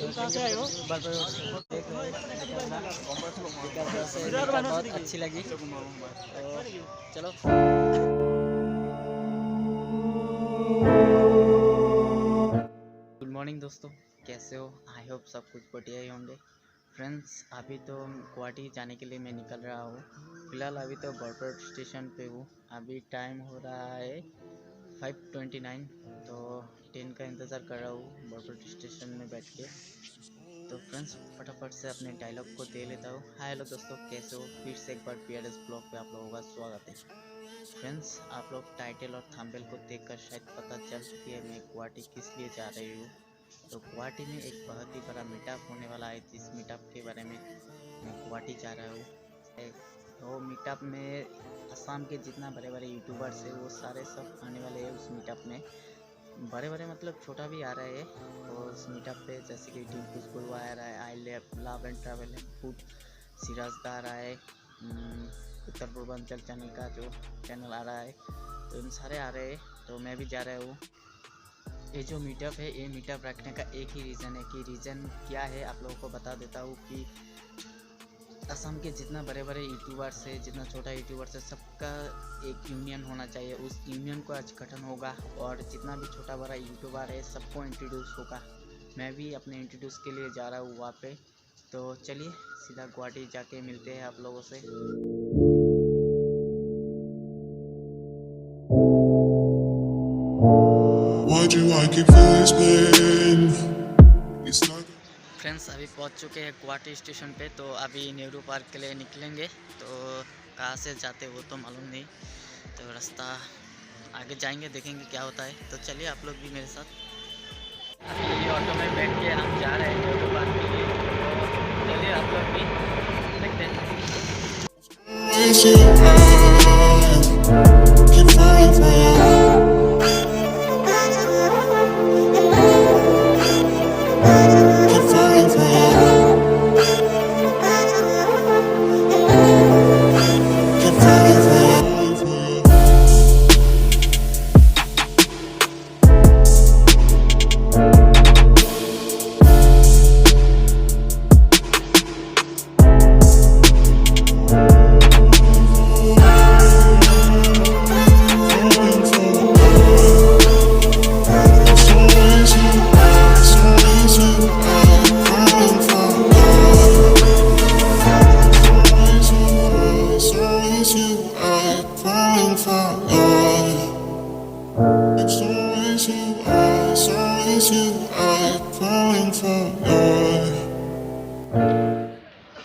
कहाँ से आए हो? बहुत अच्छी लगी तो चलो। गुड मॉर्निंग दोस्तों, कैसे हो? आई होप सब कुछ बढ़िया ही होंगे। फ्रेंड्स, अभी तो गुवाहाटी जाने के लिए मैं निकल रहा हूँ। फ़िलहाल अभी तो बॉर्डर स्टेशन पे हूँ। अभी टाइम हो रहा है 5:29, तो ट्रेन का इंतज़ार कर रहा हूँ बॉर्डर स्टेशन में बैठ के। तो फ्रेंड्स, फटाफट से अपने डायलॉग को दे लेता हूँ। हाय हेलो दोस्तों, कैसे हो? फिर से एक बार PRS ब्लॉग पे आप लोगों का स्वागत है। फ्रेंड्स, आप लोग टाइटल और थंबनेल को देखकर शायद पता चल चुकी है मैं गुवाहाटी किस लिए जा रही हूँ। तो गुवाहाटी में एक बहुत ही बड़ा मीटअप होने वाला है, जिस मीटअप के बारे में मैं गुवाहाटी जा रहा हूँ। वो मीटअप में असम के जितना बड़े बड़े यूट्यूबर्स है वो सारे सब आने वाले हैं उस मीटअप में। बड़े बड़े मतलब छोटा भी आ रहा है और उस मीटअप पे, जैसे कि टीम कुछ आ रहा है, आई लव एंड ट्रैवल है, फूड सिराजदा आ रहा है, उत्तर पूर्वांचल चैनल का जो चैनल आ रहा है, तो इन सारे आ रहे हैं। तो मैं भी जा रहा हूँ। ये जो मीटअप है, ये मीटअप रखने का एक ही रीज़न है। कि रीज़न क्या है आप लोगों को बता देता हूँ कि असम के जितना बड़े बड़े यूट्यूबर्स है, जितना छोटा यूट्यूबर्स है, सबका एक यूनियन होना चाहिए। उस यूनियन को आज गठन होगा और जितना भी छोटा बड़ा यूट्यूबर है सबको इंट्रोड्यूस होगा। मैं भी अपने इंट्रोड्यूस के लिए जा रहा हूँ वहाँ पे। तो चलिए सीधा गुवाहाटी जाके मिलते हैं आप लोगों से। फ्रेंड्स, अभी पहुंच चुके हैं गुवाहाटी स्टेशन पे। तो अभी नेहरू पार्क के लिए निकलेंगे। तो कहाँ से जाते वो तो मालूम नहीं, तो रास्ता आगे जाएंगे, देखेंगे क्या होता है। तो चलिए आप लोग भी मेरे साथ। अभी ऑटो में बैठ के हम जा रहे हैं नेहरू पार्क के लिए। तो चलिए आप लोग भी देखते हैं।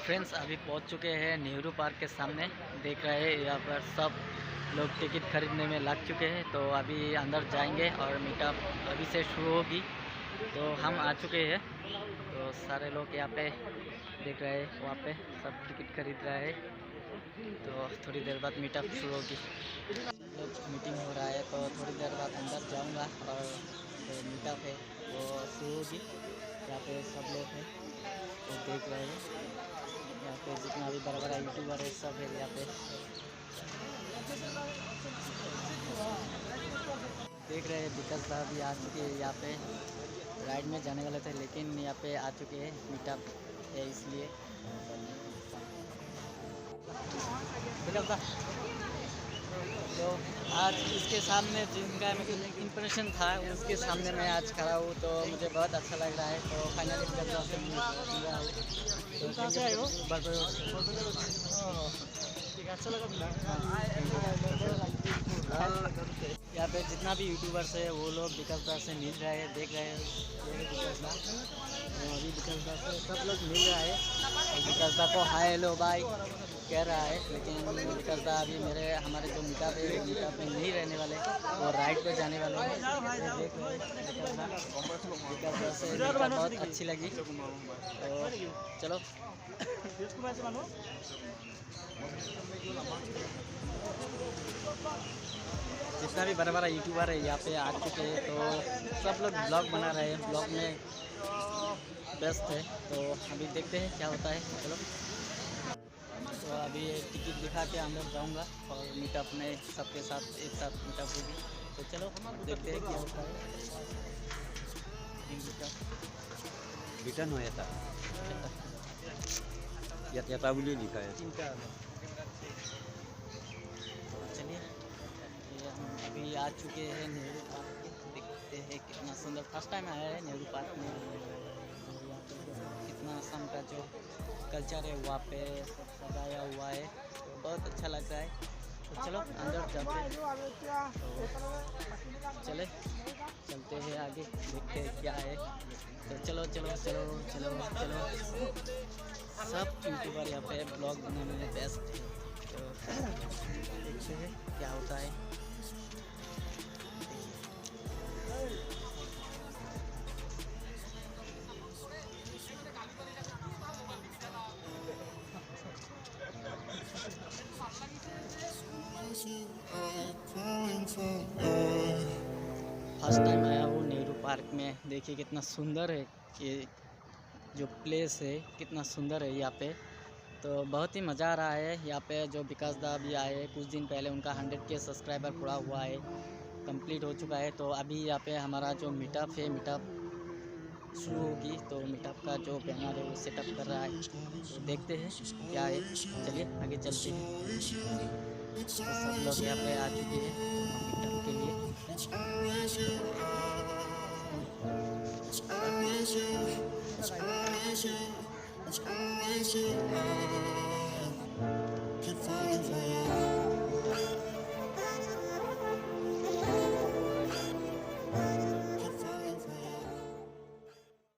फ्रेंड्स, अभी पहुंच चुके हैं नेहरू पार्क के सामने। देख रहे हैं यहाँ पर सब लोग टिकट खरीदने में लग चुके हैं। तो अभी अंदर जाएंगे और मीटअप अभी से शुरू होगी। तो हम आ चुके हैं। तो सारे लोग यहाँ पे देख रहे हैं, वहाँ पे सब टिकट खरीद रहे हैं। तो थोड़ी देर बाद मीटअप शुरू होगी। मीटिंग हो रहा है, तो थोड़ी देर बाद अंदर जाऊँगा और जो मीटअप है वो शुरू होगी। यहाँ पे सब लोग हैं तो देख रहे हैं। यहाँ पे जितना भी बड़ा बड़ा यूट्यूबर है सब है यहाँ पे। देख रहे हैं विकास साहब भी आ चुके हैं यहाँ पे। राइड में जाने वाले थे लेकिन यहाँ पे आ चुके हैं, मीटअप है इसलिए। विकास साहब, तो आज इसके सामने जिनका इम्प्रेशन था उसके सामने मैं आज खड़ा हूँ, तो मुझे बहुत अच्छा लग रहा है। तो फाइनली कहाँ से आए हो? अच्छा लगा। यहाँ पे जितना भी यूट्यूबर्स है वो लोग विकास दा से मिल रहे हैं, देख रहे हैं। विकास दा अभी विकास दा से सब लोग मिल रहा है। विकास दा को हाय हेलो बाय कह रहा है, लेकिन विकास दा अभी हमारे जो मीटअप है मीटअप में नहीं रहने वाले, वो राइड पे जाने वाले हैं। देख रहे हैं विकास दा से बहुत अच्छी लगी। तो चलो जितना भी बड़ा बड़ा यूट्यूबर है यहाँ पे आ चुके हैं। तो सब लोग ब्लॉग बना रहे हैं, ब्लॉग में व्यस्त है। तो अभी देखते हैं क्या होता है। चलो, तो अभी टिकट दिखा के अंदर जाऊंगा और मीटअप में सबके साथ एक साथ मीटअप होगी। तो चलो देखते हैं क्या होता है। रिटर्न हो जाता यात्रा बोलिए लिखा है। चलिए, ये हम अभी आ चुके हैं नेहरू पार्क पे। देखते हैं कितना सुंदर, फर्स्ट टाइम आया है नेहरू पार्क में। और यहाँ पे देखो कितना असम का जो कल्चर है वहाँ पे सब सजाया हुआ है, तो बहुत अच्छा लग रहा है। तो चलो अंदर जाते हैं, तो चले चलते हैं आगे, देखते हैं क्या है। तो चलो चलो चलो चलो चलो, सब यूट्यूबर यहाँ पे ब्लॉग बनाने में बेस्ट है। तो देखते हैं क्या होता है। फर्स्ट टाइम आया हूँ नेहरू पार्क में। देखिए कितना सुंदर है ये जो प्लेस है, कितना सुंदर है यहाँ पे। तो बहुत ही मज़ा आ रहा है यहाँ पे। जो विकास दा भी आए कुछ दिन पहले, उनका 100K सब्सक्राइबर पूरा हुआ है, कंप्लीट हो चुका है। तो अभी यहाँ पे हमारा जो मीटअप है, मीटअप शुरू होगी, तो मीटअप का जो बैनर है वो सेटअप कर रहा है। तो देखते हैं क्या है, चलिए आगे चलते हैं। तो सब लोग यहाँ पे आ चुके हैं मीटअप के लिए। It's always you.